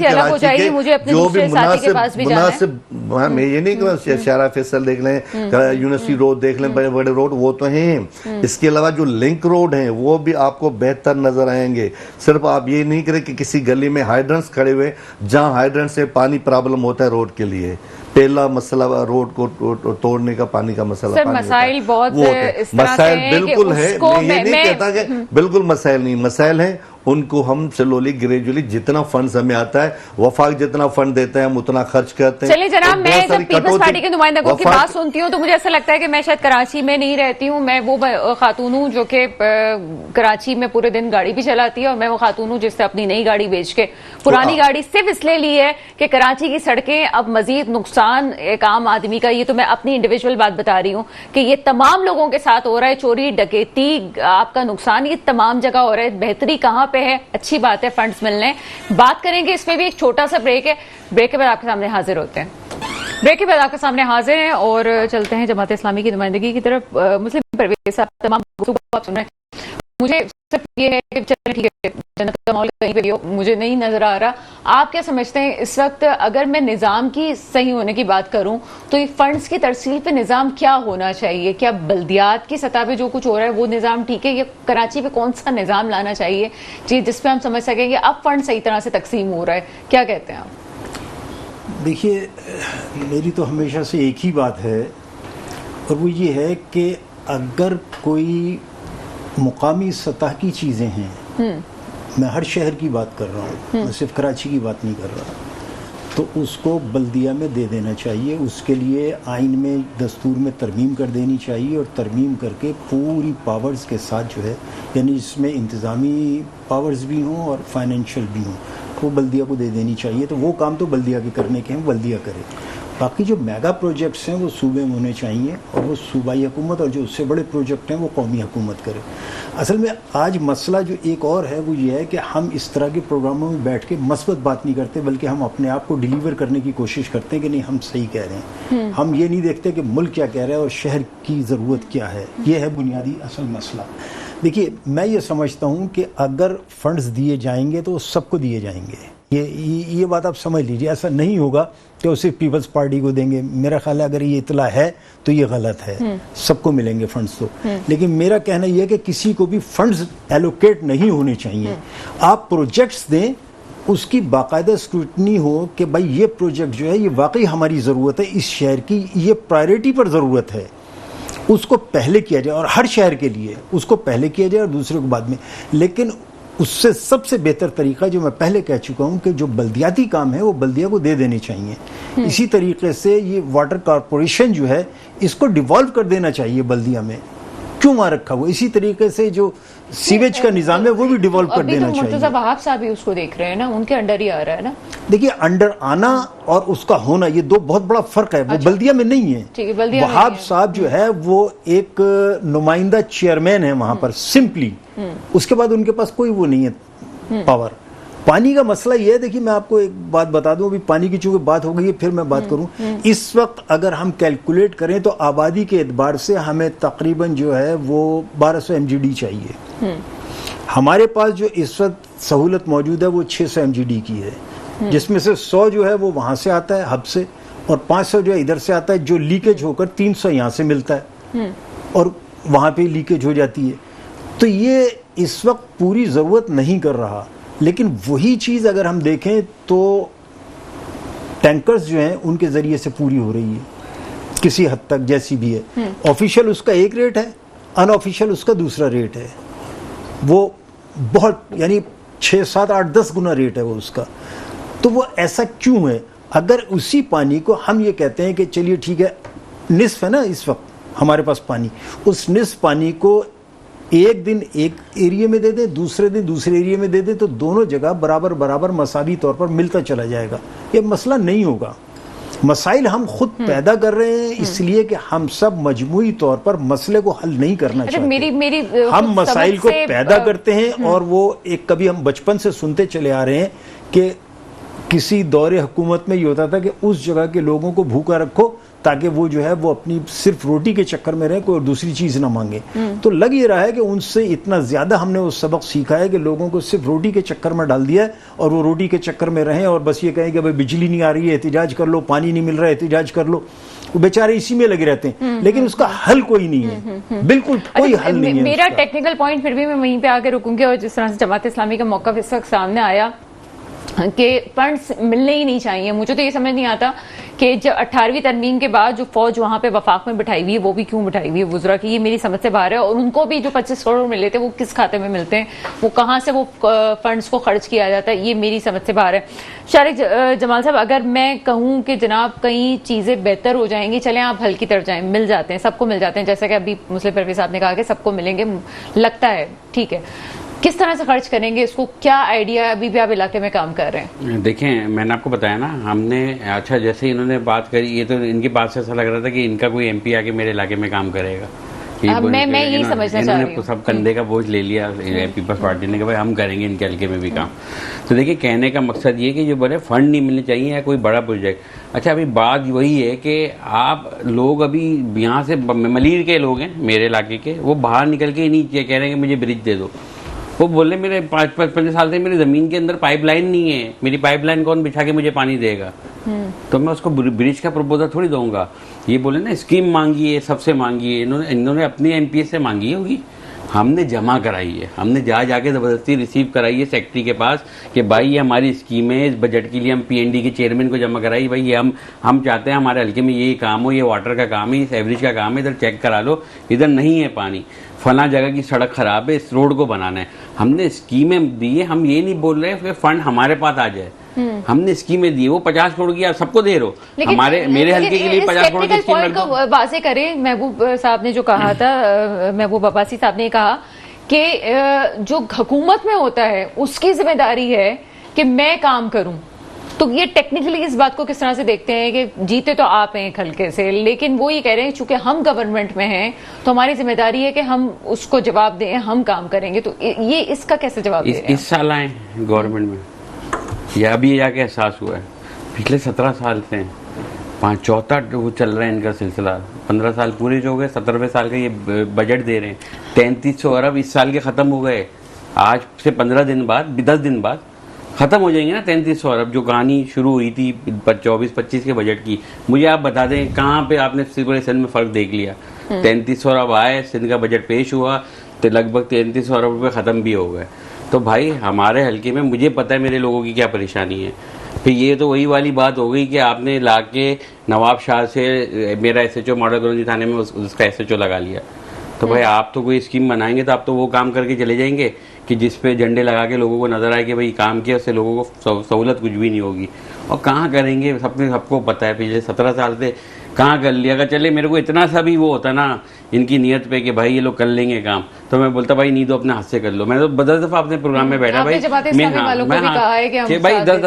जो भी मुनासिब, मैं ये नहीं कहूँ शारा फैसल देख लें, यूनिवर्सिटी रोड देख लें, बड़े बड़े रोड वो तो हैं। इसके अलावा जो लिंक रोड हैं वो भी आपको बेहतर नजर आएंगे। सिर्फ आप ये नहीं करें कि किसी गली में हाइड्रेंट्स खड़े हुए, जहां हाइड्रेंट से पानी प्रॉब्लम होता है रोड के लिए। पहला मसला रोड को तोड़ने का पानी का मसला। सर, मसाइल बहुत इस तरह मसाइल से बिल्कुल है, मैं ये नहीं कहता कि बिल्कुल मसाइल नहीं, मसाइल हैं, उनको हम स्लोली ग्रेजुअली जितना फंड हमें आता है, वफाक जितना फंड देता है हम उतना खर्च करते हैं। चलिए जनाब, मैं जब पीपल्स पार्टी के नुमाइंदों की बात सुनती हूँ तो मुझे ऐसा लगता है कि मैं शायद कराची में नहीं रहती हूँ। मैं वो खातून हूँ जो कि कराची में पूरे दिन गाड़ी भी चलाती है, और मैं वो खातून हूँ जिससे अपनी नई गाड़ी बेच के पुरानी गाड़ी सिर्फ इसलिए ली है कि कराची की सड़कें अब मजीद नुकसान एक आम आदमी का, ये तो मैं अपनी इंडिविजुअल बात बता रही हूँ कि ये तमाम लोगों के साथ हो रहा है। चोरी, डकैती, आपका नुकसान, ये तमाम जगह हो रहा है। बेहतरी कहाँ पे है? अच्छी बात है, फंड्स मिलने, बात करेंगे। इसमें भी एक छोटा सा ब्रेक है, ब्रेक के बाद आपके सामने हाजिर होते हैं। ब्रेक के बाद आपके सामने हाजिर हैं और चलते हैं जमात इस्लामी की नुमाइंदगी की तरफ। मुस्लिम परवेज साहब, तमाम आप सुन रहे हैं, मुझे सिर्फ ये है कि चलिए ठीक है, जन्नत का माहौल कहीं पे भी हो, मुझे नहीं नजर आ रहा। आप क्या समझते हैं इस वक्त, अगर मैं निज़ाम की सही होने की बात करूं तो ये फंड्स की तरसील पे निज़ाम क्या होना चाहिए? क्या बल्दियात की सतह पे जो कुछ हो रहा है वो निज़ाम ठीक है, या कराची पे कौन सा निज़ाम लाना चाहिए जी जिसपे हम समझ सकें कि अब फंड सही तरह से तकसीम हो रहा है? क्या कहते हैं आप? देखिए, मेरी तो हमेशा से एक ही बात है, और वो ये है कि अगर कोई मुकामी सतह की चीज़ें हैं, मैं हर शहर की बात कर रहा हूँ, मैं सिर्फ कराची की बात नहीं कर रहा, तो उसको बल्दिया में दे देना चाहिए। उसके लिए आइन में, दस्तूर में तरमीम कर देनी चाहिए, और तरमीम करके पूरी पावर्स के साथ जो है, यानी इसमें इंतज़ामी पावर्स भी हों और फाइनेंशियल भी हों, वो बल्दिया को दे देनी चाहिए। तो वो काम तो बल्दिया के करने के हैं, बल्दिया करे। बाकी जो मेगा प्रोजेक्ट्स हैं वो सूबे में होने चाहिए, और वो सूबाई हुकूमत, और जो उससे बड़े प्रोजेक्ट हैं वो कौमी हुकूमत करे। असल में आज मसला जो एक और है वो ये है कि हम इस तरह के प्रोग्रामों में बैठ के मस्बत बात नहीं करते, बल्कि हम अपने आप को डिलीवर करने की कोशिश करते हैं कि नहीं हम सही कह रहे हैं। हम ये नहीं देखते कि मुल्क क्या कह रहा है और शहर की ज़रूरत क्या है। ये है बुनियादी असल मसला। देखिए, मैं ये समझता हूँ कि अगर फंड्स दिए जाएंगे तो सबको दिए जाएंगे। ये बात आप समझ लीजिए। ऐसा नहीं होगा कि वो सिर्फ पीपल्स पार्टी को देंगे। मेरा ख्याल है अगर ये इतला है तो ये गलत है, सबको मिलेंगे फंड्स तो। लेकिन मेरा कहना यह है कि किसी को भी फंड्स एलोकेट नहीं होने चाहिए। आप प्रोजेक्ट्स दें, उसकी बाकायदा स्क्रूटनी हो कि भाई ये प्रोजेक्ट जो है ये वाकई हमारी ज़रूरत है, इस शहर की ये प्रायोरिटी पर ज़रूरत है, उसको पहले किया जाए। और हर शहर के लिए उसको पहले किया जाए और दूसरे को बाद में। लेकिन उससे सबसे बेहतर तरीका, जो मैं पहले कह चुका हूं, कि जो बल्दियाती काम है वो बल्दिया को दे देने चाहिए। इसी तरीके से ये वाटर कॉरपोरेशन जो है इसको डिवॉल्व कर देना चाहिए बल्दिया में। क्यों वहां रखा हुआ? इसी तरीके से जो सीवेज का निजाम है वो भी डिवॉल्व कर देना चाहिए। मुर्तज़ा वहाब साहब भी उसको देख रहे हैं ना, उनके अंडर ही आ रहा है ना। देखिए, अंडर आना और उसका होना, ये दो बहुत बड़ा फर्क है। वो बल्दिया में नहीं है। वहाब साहब जो है वो एक नुमाइंदा चेयरमैन है वहां पर, सिंपली। उसके बाद उनके पास कोई वो नहीं है पावर। पानी का मसला ये है, देखिए मैं आपको एक बात बता दूं, अभी पानी की चूंकि बात हो गई है फिर मैं बात करूं। इस वक्त अगर हम कैलकुलेट करें तो आबादी के एतबार से हमें तकरीबन जो है वो 1200 MGD चाहिए। हमारे पास जो इस वक्त सहूलत मौजूद है वो 600 MGD की है, जिसमें से 100 जो है वो वहां से आता है हब से, और 500 जो है इधर से आता है, जो लीकेज होकर 300 यहाँ से मिलता है और वहां पे लीकेज हो जाती है। तो ये इस वक्त पूरी जरूरत नहीं कर रहा। लेकिन वही चीज अगर हम देखें तो टैंकर्स जो हैं उनके जरिए से पूरी हो रही है किसी हद तक, जैसी भी है। ऑफिशियल उसका एक रेट है, अनऑफिशियल उसका दूसरा रेट है। वो बहुत यानी 6, 7, 8, 10 गुना रेट है वो उसका। तो वो ऐसा क्यों है? अगर उसी पानी को हम ये कहते हैं कि चलिए ठीक है, निस्फ है ना इस वक्त हमारे पास पानी, उस निस्फ पानी को एक दिन एक एरिया में दे दें, दूसरे दिन दूसरे एरिया में दे दें, तो दोनों जगह बराबर बराबर मसावी तौर पर मिलता चला जाएगा। ये मसला नहीं होगा। मसाइल हम खुद पैदा कर रहे हैं, इसलिए कि हम सब मजमूई तौर पर मसले को हल नहीं करना चाहते। मेरी हम मसाइल को पैदा करते हैं, और वो एक कभी हम बचपन से सुनते चले आ रहे हैं कि किसी दौरे हुकूमत में ये होता था कि उस जगह के लोगों को भूखा रखो ताकि वो जो है वो अपनी सिर्फ रोटी के चक्कर में रहे, कोई दूसरी चीज ना मांगे। तो लग ये रहा है कि उनसे इतना ज्यादा हमने वो सबक सीखा है कि लोगों को सिर्फ रोटी के चक्कर में डाल दिया है, और वो रोटी के चक्कर में रहें और बस ये कहें कि भाई बिजली नहीं आ रही है एहतिजाज कर लो, पानी नहीं मिल रहा है एहतिजाज कर लो। वो बेचारे इसी में लगे रहते हैं, लेकिन उसका हल कोई नहीं है, बिल्कुल कोई हल नहीं है। मेरा टेक्निकल पॉइंट फिर भी मैं वहीं पे आके रुकूंगी, और जिस तरह से जमात इस्लामी का मौक़िफ़ इस वक्त सामने आया कि फंड्स मिलने ही नहीं चाहिए, मुझे तो ये समझ नहीं आता कि जब 18वीं तरमीम के बाद जो फौज वहां पे वफाक में बिठाई हुई है, वो भी क्यों बिठाई हुई है वुज़रा की, ये मेरी समझ से बाहर है। और उनको भी जो 25 करोड़ मिले थे वो किस खाते में मिलते हैं, वो कहाँ से वो फंड्स को खर्च किया जाता है, ये मेरी समझ से बाहर है। शारिक जमाल साहब, अगर मैं कहूँ कि जनाब कई चीज़ें बेहतर हो जाएंगी, चलें आप हल की तरफ जाएं, मिल जाते हैं, सबको मिल जाते हैं, जैसा कि अभी मुस्लिम परवेज़ साहब ने कहा कि सबको मिलेंगे, लगता है ठीक है, किस तरह से खर्च करेंगे इसको, क्या आइडिया? अभी भी आप इलाके में काम कर रहे हैं। देखें, मैंने आपको बताया ना, हमने अच्छा जैसे इन्होंने बात करी, ये तो इनकी बात से ऐसा लग रहा था कि इनका कोई एमपी आके मेरे इलाके में काम करेगा। मैं यही समझना चाह रही हूँ। सब कंधे का बोझ ले लिया पीपल्स पार्टी ने कि भाई हम करेंगे इनके हल्के में भी काम। तो देखिए, कहने का मकसद ये कि जो बड़े फंड नहीं मिलने चाहिए या कोई बड़ा प्रोजेक्ट। अच्छा, अभी बात वही है कि आप लोग अभी यहाँ से मलीर के लोग हैं मेरे इलाके के, वो बाहर निकल के ही नहीं कह रहे हैं कि मुझे ब्रिज दे दो। वो बोल रहे मेरे 5-5 साल से मेरी जमीन के अंदर पाइपलाइन नहीं है, मेरी पाइपलाइन कौन बिछा के मुझे पानी देगा? तो मैं उसको ब्रिज का प्रपोजल थोड़ी दूंगा। ये बोले ना स्कीम मांगी है, सबसे मांगी है, इन्होंने अपनी एमपीएस से मांगी होगी, हमने जमा कराई है, हमने जाके जबरदस्ती रिसीव कराई है सेक्रेटरी के पास कि भाई ये हमारी स्कीम है, इस बजट के लिए हम पीएनडी के चेयरमैन को जमा कराई, भाई ये हम चाहते हैं हमारे हल्के में ये काम हो, ये वाटर का काम है, इस एवरेज का काम है, इधर चेक करा लो, इधर नहीं है पानी, फला जगह की सड़क खराब है, इस रोड को बनाना है। हमने स्कीमें दी है, हम ये नहीं बोल रहे कि फंड हमारे पास आ जाए, हमने स्कीमें दी, वो 50 करोड़ की आप सबको दे रहो, हमारे मेरे हल्के के लिए 50 करोड़ की स्कीम रख दो। वाज़ेह करें, महबूब साहब ने जो कहा था, महबूब अब्बासी साहब ने कहा कि जो हुकूमत में होता है उसकी जिम्मेदारी है कि मैं काम करूं। तो ये टेक्निकली इस बात को किस तरह से देखते हैं कि जीते तो आप हैं एक हल्के से, लेकिन वो ये कह रहे हैं चूंकि हम गवर्नमेंट में हैं तो हमारी जिम्मेदारी है कि हम उसको जवाब दें, हम काम करेंगे। तो ये इसका कैसे जवाब दे रहे हैं? इस साल आए गवर्नमेंट में, या अभी जाके एहसास हुआ है, पिछले 17 साल से 5-4 वो चल रहा है इनका सिलसिला, 15 साल पूरे जो हो गए, 17वें साल का ये बजट दे रहे हैं, 3300 अरब इस साल के खत्म हो गए, आज से 15 दिन बाद, 10 दिन बाद खत्म हो जाएंगे ना 3300 अरब। जो कहानी शुरू हुई थी 24-25 के बजट की, मुझे आप बता दें कहाँ पे आपने पूरे सिंध में फर्क देख लिया? 3300 अरब आए, सिंध का बजट पेश हुआ तो लगभग 3300 अरब रुपये खत्म भी हो गए। तो भाई हमारे हल्के में मुझे पता है मेरे लोगों की क्या परेशानी है। फिर ये तो वही वाली बात हो गई कि आपने ला के नवाब शाह से मेरा एसएचओ मॉडल कॉलोनी थाने में उसका एसएचओ लगा लिया। तो भाई आप तो कोई स्कीम बनाएंगे तो आप तो वो काम करके चले जाएंगे कि जिस पे झंडे लगा के लोगों को नजर आए कि भाई काम किया, उससे लोगों को सहूलत कुछ भी नहीं होगी। और कहाँ करेंगे, सबको पता है पिछले 17 साल से कहाँ कर लिया। अगर चले मेरे को इतना सा भी वो होता ना इनकी नीयत पे कि भाई ये लोग कर लेंगे काम, तो मैं बोलता भाई नहीं तो अपने हाथ से कर लो। मैं तो 10 दफा अपने प्रोग्राम में बैठा भाई,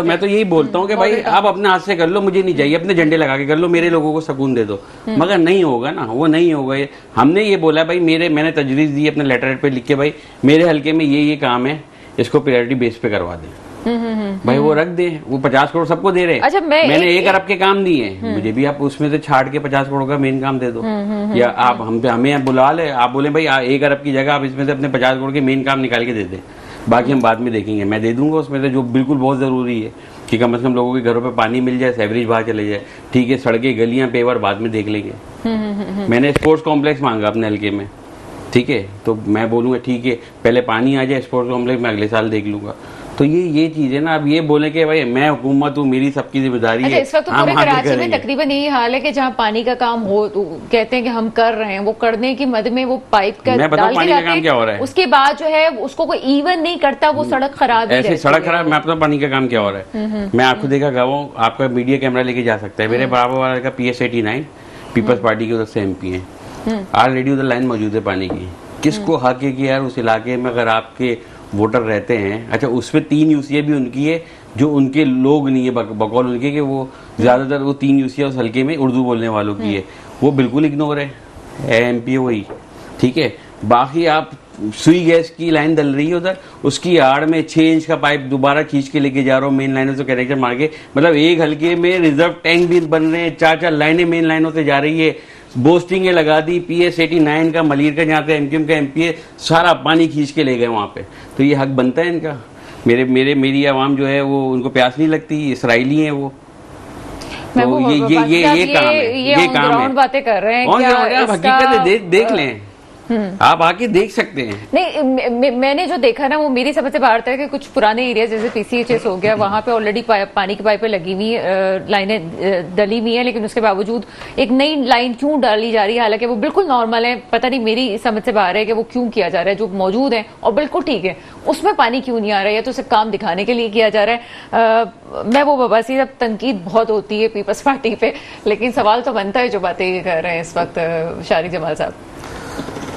मैं तो यही बोलता हूँ कि भाई आप अपने हाथ से कर लो, मुझे नहीं चाहिए, अपने झंडे लगा के कर लो, मेरे लोगों को सुकून दे दो। मगर नहीं होगा ना, वो नहीं होगा। हमने ये बोला भाई मैंने तजवीज़ दी अपने लेटर पे लिख के, भाई मेरे हल्के में ये काम है, इसको प्रायोरिटी बेस पे करवा दें। भाई वो रख दे, वो 50 करोड़ सबको दे रहे। अच्छा, मैंने 1 अरब के काम दिए, मुझे भी आप उसमें से छाड़ के 50 करोड़ का मेन काम दे दो। या आप हमें बुला ले, आप बोले भाई 1 अरब की जगह आप इसमें से अपने 50 करोड़ के मेन काम निकाल के दे दे, बाकी हम बाद में देखेंगे। मैं दे दूंगा उसमें से जो बिल्कुल बहुत जरूरी है कि कम से कम लोगों के घरों पे पानी मिल जाए, एवरेज बाहर चले जाए। ठीक है, सड़कें गलियां पेवर बाद में देख लेंगे। मैंने स्पोर्ट्स कॉम्प्लेक्स मांगा अपने हल्के में, ठीक है, तो मैं बोलूँगा ठीक है पहले पानी आ जाए, स्पोर्ट्स कॉम्प्लेक्स में अगले साल देख लूंगा। तो ये चीज है ना। अब ये बोले कि भाई मैं हुकूमत हूँ, मेरी सबकी जिम्मेदारी अच्छा, है। इस वक्त तो हम पूरे हासिल कराची में करेंगे। तकरीबन यही हाल है कि जहाँ पानी का काम हो तो कहते हैं कि हम कर रहे हैं, वो करने की मद में वो पाइप का मैं बताऊं डाल के पानी का जाते काम हैं, क्या हो रहा है? उसके बाद जो है उसको कोई इवन नहीं करता, वो सड़क खराब ही ऐसे रहती सड़क है। खराब। मैं आपको पानी का काम क्या हो रहा है, मैं आपको देखा गया हूँ, आपका मीडिया कैमरा लेके जा सकता है। मेरे बराबर वाला का PS89 पीपल्स पार्टी की उधर से MP है, ऑलरेडी उधर लाइन मौजूद है पानी की। किसको हक है कि यार उस इलाके में अगर आपके वोटर रहते हैं, अच्छा उसमें 3 UCA भी उनकी है जो उनके लोग नहीं है, बकौल उनके कि वो ज्यादातर वो 3 UCA उस हल्के में उर्दू बोलने वालों की है, वो बिल्कुल इग्नोर है। MP वही ठीक है। बाकी आप सुई गैस की लाइन डल रही है उधर, उसकी आड़ में 6 इंच का पाइप दोबारा खींच के लेके जा रहा हूँ मेन लाइनों से कनेक्शन मार के। मतलब एक हल्के में रिजर्व टैंक भी बन रहे हैं, 4-4 लाइनें मेन लाइनों से जा रही है। बोस्टिंगें लगा दी, PS89 का, मलिर का, जहाँ पे MQM का MP है, सारा पानी खींच के ले गए वहाँ पे। तो ये हक बनता है इनका। मेरी आवाम जो है वो, उनको प्यास नहीं लगती, इसराइली है वो। तो ये काम है, ये काम है। बातें कर रहे हैं और क्या आप हकीकत देख लें, आप आके देख सकते हैं। नहीं, मैंने जो देखा ना वो मेरी समझ से बाहर था कि कुछ पुराने एरिया जैसे PCHS हो गया, वहां पे ऑलरेडी पानी की पाइपें लगी हुई, लाइनें डली हुई हैं, लेकिन उसके बावजूद एक नई लाइन क्यों डाली जा रही है, हालांकि वो बिल्कुल नॉर्मल है। पता नहीं, मेरी समझ से बाहर है कि वो क्यों किया जा रहा है। जो मौजूद है और बिल्कुल ठीक है, उसमें पानी क्यों नहीं आ रहा है, या तो सिर्फ काम दिखाने के लिए किया जा रहा है। मैं वो बबासी, अब तनकीद बहुत होती है पीपल्स पार्टी पे, लेकिन सवाल तो बनता है जो बातें ये कर रहे हैं इस वक्त शारिक जमाल साहब।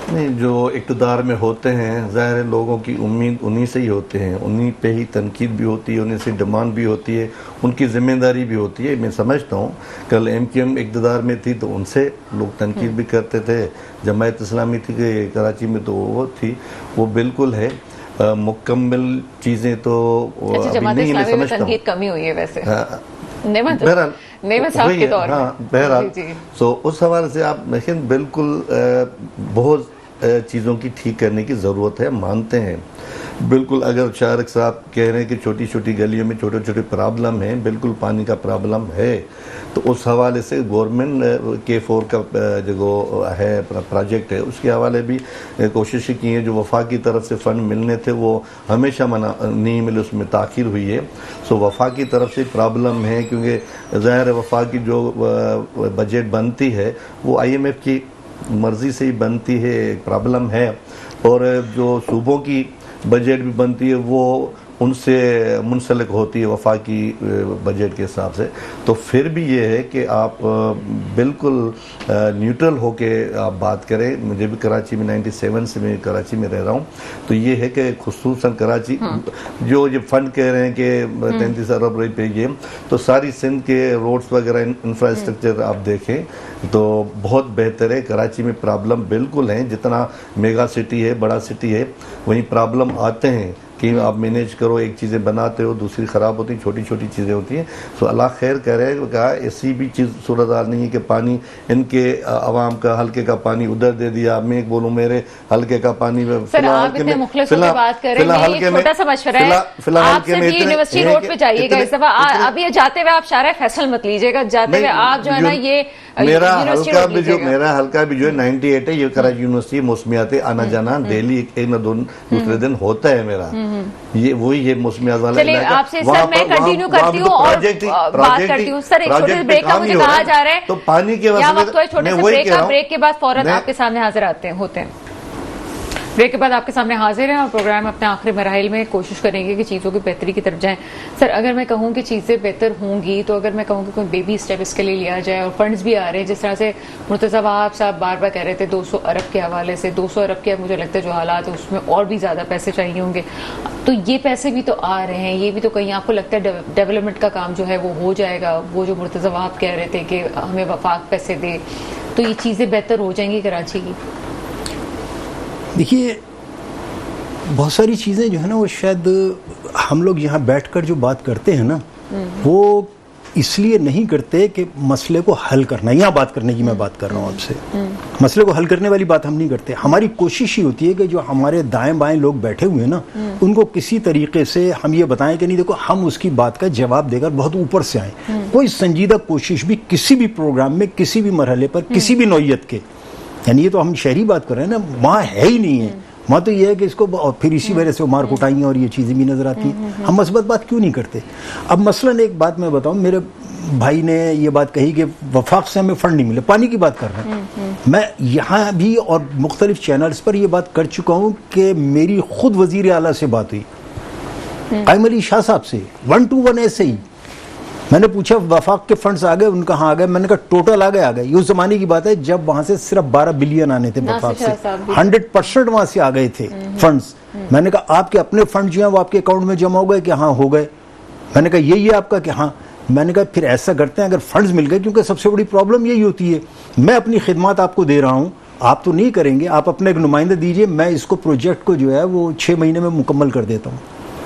नहीं, जो इक़्तिदार में होते हैं ज़ाहिर है लोगों की उम्मीद उन्हीं से ही होते हैं, उन्हीं पे ही तनकीद भी होती है, उन्हीं से डिमांड भी होती है, उनकी जिम्मेदारी भी होती है। मैं समझता हूँ कल MQM इक़्तिदार में थी तो उनसे लोग तनकीद भी करते थे, जमायत इस्लामी थी कि कराची में तो वो थी, वो बिल्कुल है। मुकम्मल चीज़ें तो अभी नहीं, मैं समझता हूँ कमी हुई है वैसे। बहरहाल बहरहाल तो उस हवाले से आप लेकिन बिल्कुल बहुत चीज़ों की ठीक करने की ज़रूरत है, मानते हैं बिल्कुल। अगर शारिक साहब कह रहे हैं कि छोटी छोटी गलियों में छोटे छोटे प्रॉब्लम है, बिल्कुल पानी का प्रॉब्लम है, तो उस हवाले से गवर्नमेंट K4 का जो है प्रोजेक्ट है उसके हवाले भी कोशिशें की हैं। जो वफाक की तरफ से फ़ंड मिलने थे वो हमेशा नहीं मिले, उसमें ताख़ीर हुई है। सो वफाक की तरफ से प्रॉब्लम है, क्योंकि ज़ाहिर है वफाक की जो बजट बनती है वो IMF की मर्ज़ी से ही बनती है, एक प्रॉब्लम है। और जो सूबों की बजट भी बनती है वो उनसे मुंसलिक होती है वफाकी बजट के हिसाब से। तो फिर भी ये है कि आप बिल्कुल न्यूट्रल होके आप बात करें। मुझे भी कराची में 97 से मैं कराची में रह रहा हूँ, तो ये है कि खुसूसन कराची जो ये फंड कह रहे हैं कि 33 अरब रुपये ये, तो सारी सिंध के रोड्स वगैरह इंफ्रास्ट्रक्चर आप देखें तो बहुत बेहतर है। कराची में प्रॉब्लम बिल्कुल है, जितना मेगा सिटी है, बड़ा सिटी है, वहीं प्रॉब्लम आते हैं कि आप मैनेज करो, एक चीज़ें बनाते हो दूसरी ख़राब होती, छोटी छोटी चीज़ें होती हैं। तो अल्लाह खैर करे। कहा ऐसी भी चीज़ सूरत हाल नहीं है कि पानी इनके आवाम का हल्के का पानी उधर दे दिया। मैं बोलूँ मेरे हल्के का पानी में फिलहाल हल्के में यूनिवर्सिटी रोड पे जाइएगा इस दफा। अभी जाते हुए आप शारा फैसल मत लीजिएगा, जाते हुए आप जो है ना ये मेरा हल्का भी जो है 98 है, ये कराची यूनिवर्सिटी मौसमियात आना जाना डेली एक न दो दूसरे दिन होता है मेरा, ये वही है मौसमियात वाला। चलिए आपसे सर मैं कंटिन्यू करती हूँ और बात करती हूँ। सर एक छोटे ब्रेक का मुझे कहा जा रहा है, तो पानी के ब्रेक के बाद फौरन आपके सामने हाजिर होते हैं। ब्रेक के बाद आपके सामने हाजिर हैं और प्रोग्राम अपने आखिरी मराहिल में कोशिश करेंगे कि चीज़ों की बेहतरी की तरफ जाएं। सर अगर मैं कहूँ कि चीज़ें बेहतर होंगी, तो अगर मैं कहूँ कि कोई बेबी स्टेप इसके लिए लिया जाए और फंड्स भी आ रहे हैं, जिस तरह से मुर्तज़ा वहाब साहब बार बार कह रहे थे 200 अरब के हवाले से, 200 अरब के मुझे लगता है जो हालात है उसमें और भी ज़्यादा पैसे चाहिए होंगे, तो ये पैसे भी तो आ रहे हैं, ये भी तो कहीं आपको लगता है डेवलपमेंट का काम जो है वो हो जाएगा। वो जो मुर्तज़ा वहाब कह रहे थे कि हमें वफाक पैसे दे, तो ये चीज़ें बेहतर हो जाएंगी कराची की? देखिए बहुत सारी चीज़ें जो है ना वो शायद हम लोग यहाँ बैठकर जो बात करते हैं ना वो इसलिए नहीं करते कि मसले को हल करना, यहाँ बात करने की मैं बात कर रहा हूँ आपसे, मसले को हल करने वाली बात हम नहीं करते। हमारी कोशिश ही होती है कि जो हमारे दाएं बाएं लोग बैठे हुए हैं ना उनको किसी तरीके से हम ये बताएं कि नहीं देखो हम उसकी बात का जवाब देकर बहुत ऊपर से आए। कोई संजीदा कोशिश भी किसी भी प्रोग्राम में किसी भी मरहले पर किसी भी नौयत के, यानी ये तो हम शहरी बात कर रहे हैं ना, वहाँ है ही नहीं है। वहाँ तो ये है कि इसको और फिर इसी वजह से मार कुटाइयाँ और ये चीज़ें भी नज़र आती हैं। हम मस्बत बात क्यों नहीं करते? अब मसलन एक बात मैं बताऊँ, मेरे भाई ने ये बात कही कि वफाक से हमें फ़ंड नहीं मिले, पानी की बात कर रहे हैं। मैं यहाँ भी और मुख्तलिफ चैनल्स पर ये बात कर चुका हूँ कि मेरी खुद वज़ीर आला से बात हुई, कायम अली शाह साहब से, 1 to 1 ऐसे ही। मैंने पूछा वफाक के फंड्स आ गए? उनका हाँ आ गए। मैंने कहा टोटल आ गए। ये उस जमाने की बात है जब वहां से सिर्फ 12 बिलियन आने थे वफाक से, 100% वहां से आ गए थे फंड्स। मैंने कहा आपके अपने फंड जो हैं वो आपके अकाउंट में जमा हो गए? कि हाँ हो गए। मैंने कहा यही है आपका? कि हाँ। मैंने कहा फिर ऐसा करते हैं, अगर फंड्स मिल गए, क्योंकि सबसे बड़ी प्रॉब्लम यही होती है, मैं अपनी खिदमत आपको दे रहा हूँ, आप तो नहीं करेंगे, आप अपने एक नुमाइंदा दीजिए, मैं इसको प्रोजेक्ट को जो है वो 6 महीने में मुकम्मल कर देता हूँ।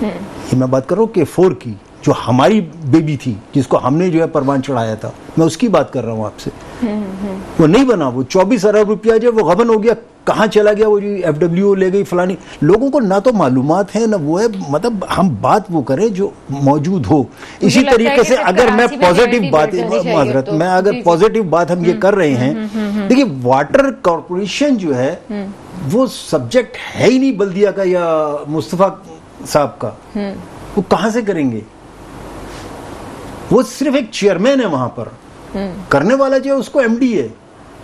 ये मैं बात कर रहा हूँ K4 की, जो हमारी बेबी थी, जिसको हमने जो है परवान चढ़ाया था, मैं उसकी बात कर रहा हूँ आपसे। वो नहीं बना, वो 24 अरब रुपया जो वो गबन हो गया, कहाँ चला गया वो? जो FWO ले गई फलानी। लोगों को ना तो मालूमात है ना वो है, मतलब हम बात वो करें जो मौजूद हो। इसी तरीके से अगर मैं पॉजिटिव बात, माजरत मैं अगर पॉजिटिव बात हम ये कर रहे हैं, देखिए वाटर कॉरपोरेशन जो है वो सब्जेक्ट है ही नहीं बल्दिया का या मुस्तफा साहब का, वो कहां से करेंगे? वो सिर्फ एक चेयरमैन है वहां पर, करने वाला जो है उसको MD है,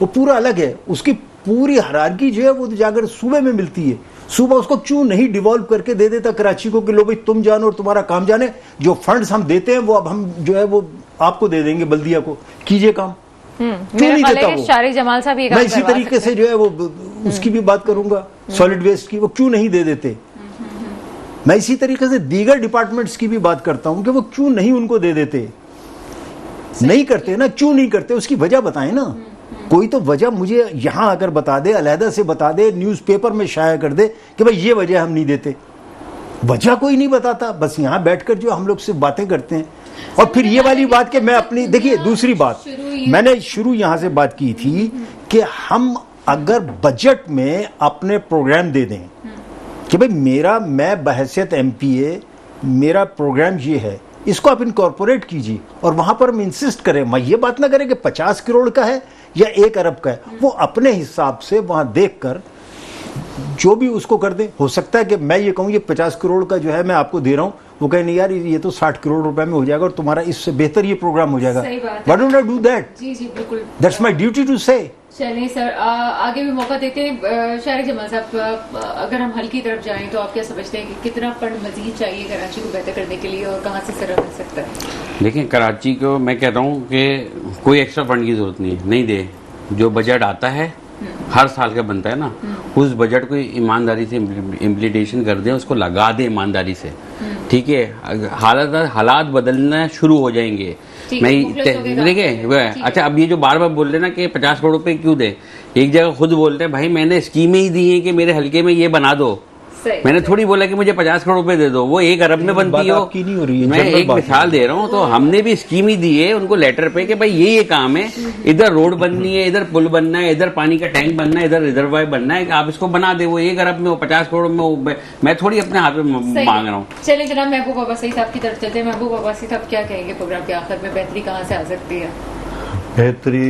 वो पूरा अलग है। उसकी पूरी हायरार्की जो है वो तो जाकर सूबे में मिलती है। सूबा उसको क्यों नहीं डिवॉल्व करके दे देता कराची को कि लो भाई तुम जानो और तुम्हारा काम जाने, जो फंड्स हम देते हैं वो अब हम जो है वो आपको दे देंगे, बल्दिया को कीजिए काम। क्यों नहीं देता वो? शारिक जमाल साहब ये मैं इसी तरीके से जो है वो उसकी भी बात करूंगा, सॉलिड वेस्ट की, वो क्यों नहीं दे देते? मैं इसी तरीके से दीगर डिपार्टमेंट्स की भी बात करता हूं कि वो क्यों नहीं उनको दे देते। नहीं करते ना, क्यों नहीं करते? उसकी वजह बताएं ना। कोई तो वजह मुझे यहां आकर बता दे, अलहदा से बता दे, न्यूज़पेपर में शाया कर दे कि भाई ये वजह हम नहीं देते। वजह कोई नहीं बताता, बस यहां बैठकर जो हम लोग सिर्फ बातें करते हैं। और फिर ये वाली बात कि मैं अपनी, देखिए दूसरी बात, मैंने शुरू यहां से बात की थी कि हम अगर बजट में अपने प्रोग्राम दे दें कि भाई मैं बहैसियत MPA मेरा प्रोग्राम ये है, इसको आप इनकॉर्पोरेट कीजिए, और वहां पर हम इंसिस्ट करें, मैं ये बात ना करें कि 50 करोड़ का है या 1 अरब का है, वो अपने हिसाब से वहां देखकर जो भी उसको कर दे। हो सकता है कि मैं ये कहूँ ये 50 करोड़ का जो है मैं आपको दे रहा हूँ, वो कहे नहीं यार ये तो 60 करोड़ रुपए में हो जाएगा और तुम्हारा इससे बेहतर ये प्रोग्राम हो जाएगा। Why don't I do that? जी जी बिल्कुल, That's my duty to say. चलिए सर, आगे भी मौका देते हैं। शारिक जमाल साहब, अगर हम हल की तरफ जाएं तो आप क्या समझते हैं कि कितना फंड मजीद चाहिए कराची को बेहतर करने के लिए और कहाँ से सर मिल सकता है? देखिए कराची को मैं कहता हूँ कि कोई एक्स्ट्रा फंड की जरूरत नहीं है, नहीं दे। जो बजट आता है हर साल का बनता है ना, उस बजट को ईमानदारी से इम्प्लीमेंटेशन कर दें, उसको लगा दें ईमानदारी से, ठीक है? हालात बदलना शुरू हो जाएंगे। मैं देखिए अच्छा, अब ये जो बार बार बोल रहे ना कि 50 करोड़ रुपए क्यों दे, एक जगह खुद बोलते हैं भाई मैंने स्कीमें ही दी है कि मेरे हल्के में ये बना दो, मैंने थोड़ी बोला कि मुझे 50 करोड़ रुपए दे दो, वो 1 अरब में बनती हो। नहीं हो रही है, मैं एक मिसाल दे रहा हूँ, तो हमने भी स्कीम ही दी है उनको लेटर पे कि भाई ये काम है, इधर रोड बननी है, इधर पुल बनना है, इधर पानी का टैंक बनना है, इधर रिजर्वायर बनना है, आप इसको बना दे। वो 1 अरब में, वो 50 करोड़ में, मैं थोड़ी अपने हाथ में मांग रहा हूँ। चलिए जनाब महबूब अब्बासी साहब की तरफ चलते हैं। महबूब अब्बासी साहब क्या कहेंगे प्रोग्राम के आखिर में, बेहतरी कहाँ से आ सकती है? बेहतरी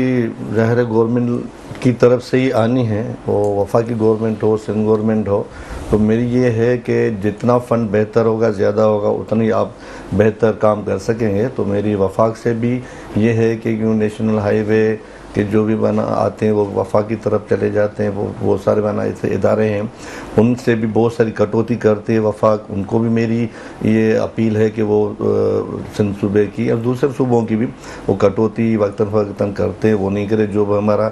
ज़ाहिर गवर्नमेंट की तरफ से ही आनी है, वो वफाकी गवर्नमेंट हो, सिंध गवर्नमेंट हो। तो मेरी ये है कि जितना फ़ंड बेहतर होगा, ज़्यादा होगा, उतनी आप बेहतर काम कर सकेंगे। तो मेरी वफाक से भी ये है कि क्यों नेशनल हाईवे के जो भी बना आते हैं वो वफाक की तरफ चले जाते हैं, वो सारे बना ऐसे इदारे हैं, उनसे भी बहुत सारी कटौती करते हैं वफाक। उनको भी मेरी ये अपील है कि वो सिंध सूबे की और दूसरे सूबों की भी वो कटौती वक्तन फ़वक्तन करते हैं, वो नहीं करे। जो हमारा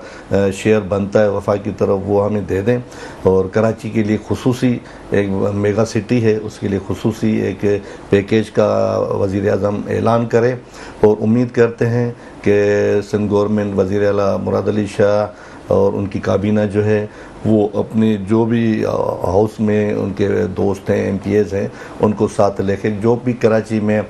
शेयर बनता है वफाक की तरफ वो हमें दे दें। और कराची के लिए खुसूसी एक मेगा सिटी है, उसके लिए खुसूसी एक पैकेज का वज़ीर आज़म ऐलान करे। और उम्मीद करते हैं कि सिंध गवर्नमेंट वज़ीर आला मुराद अली शाह और उनकी काबीना जो है वो अपने जो भी हाउस में उनके दोस्त हैं, MPAs हैं, उनको साथ लेके, जो भी कराची में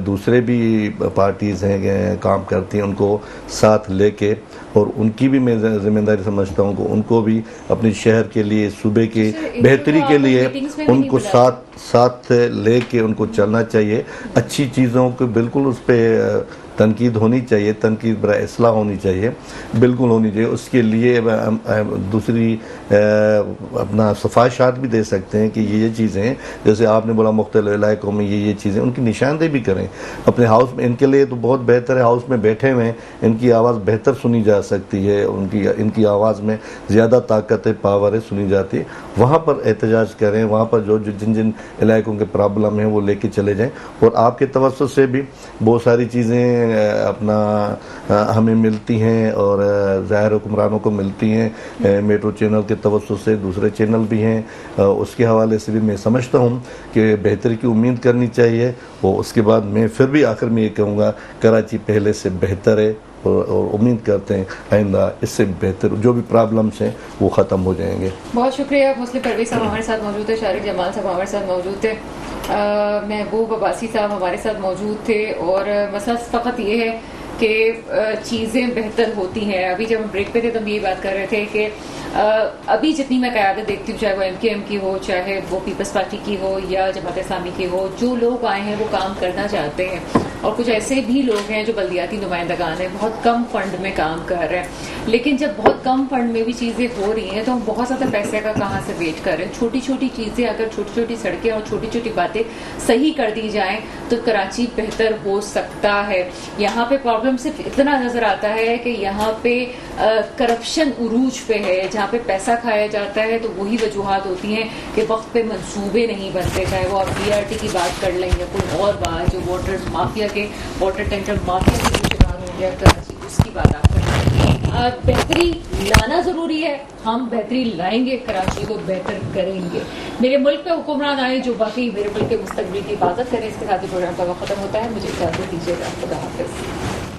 दूसरे भी पार्टीज़ हैं काम करती हैं, उनको साथ लेके, और उनकी भी मैं जिम्मेदारी समझता हूँ कि उनको भी अपने शहर के लिए, सूबे के बेहतरी के लिए उनको साथ ले के उनको चलना चाहिए। अच्छी चीज़ों को बिल्कुल उस पर तनकीद होनी चाहिए, तनकीद बरा इस्लाह होनी चाहिए, बिल्कुल होनी चाहिए। उसके लिए दूसरी अपना सफाइशात भी दे सकते हैं कि ये चीज़ें, जैसे आपने बोला मुख्तलिफ इलाकों में ये चीज़ें, उनकी निशानदेही भी करें अपने हाउस में। इनके लिए तो बहुत बेहतर है, हाउस में बैठे हुए इनकी आवाज़ बेहतर सुनी जा सकती है, इनकी आवाज़ में ज़्यादा ताकत है, पावर है, सुनी जाती है। वहाँ पर एहतजाज करें, वहाँ पर जो जिन जिन इलाकों के प्रॉब्लम है वो लेके चले जाएं। और आपके तवज्जुह से भी बहुत सारी चीज़ें अपना हमें मिलती हैं और ज़ाहिर हुक्मरानों को मिलती हैं, मेट्रो चैनल के तवज्जुह से, दूसरे चैनल भी हैं, उसके हवाले से भी मैं समझता हूँ कि बेहतरी की उम्मीद करनी चाहिए। और उसके बाद मैं फिर भी आखिर में ये कहूँगा, कराची पहले से बेहतर है और उम्मीद करते हैं आइंदा इससे बेहतर जो भी प्रॉब्लम्स हैं वो ख़त्म हो जाएंगे। बहुत शुक्रिया। मुस्लिम परवेज साहब हमारे साथ मौजूद थे, शारिक जमाल साहब हमारे साथ मौजूद थे, महबूब अब्बासी साहब हमारे साथ मौजूद थे। और मसला फ़कत ये है कि चीज़ें बेहतर होती हैं। अभी जब हम ब्रेक पे थे तो हम यही बात कर रहे थे कि अभी जितनी मैं क़यादत देखती हूँ, चाहे वो MKM की हो, चाहे वो पीपल्स पार्टी की हो या जमात इस्लामी की हो, जो लोग आए हैं वो काम करना चाहते हैं। और कुछ ऐसे भी लोग हैं जो बल्दियाती नुमाइंदगान हैं, बहुत कम फंड में काम कर रहे हैं। लेकिन जब बहुत कम फंड में भी चीज़ें हो रही हैं तो हम बहुत ज़्यादा पैसे का कहाँ से वेट कर रहे हैं। छोटी छोटी चीज़ें, अगर छोटी छोटी सड़कें और छोटी छोटी बातें सही कर दी जाएं तो कराची बेहतर हो सकता है। यहाँ पे प्रॉब्लम सिर्फ इतना नज़र आता है कि यहाँ पे करप्शन उरूज पे है, जहाँ पे पैसा खाया जाता है तो वही वजूहात होती हैं कि वक्त पे मंसूबे नहीं बनते। चाहे वो आप BRT की बात कर लें या कोई और बात, जो वाटर माफिया के, वाटर टैंकर माफिया के जो शिकार हो गया कराची, उसकी बात आप कर लें। बेहतरी लाना ज़रूरी है, हम बेहतरी लाएंगे, कराची को बेहतर करेंगे। मेरे मुल्क पे हुक्मरान आए जो बाकी मेरे मुल्क के मुस्तकबिल की हिफाजत करें। इसके साथ ही प्रोग्राम का वक्त खत्म होता है। मुझे इजाज़त दीजिएगा। खुदा हाफिज़।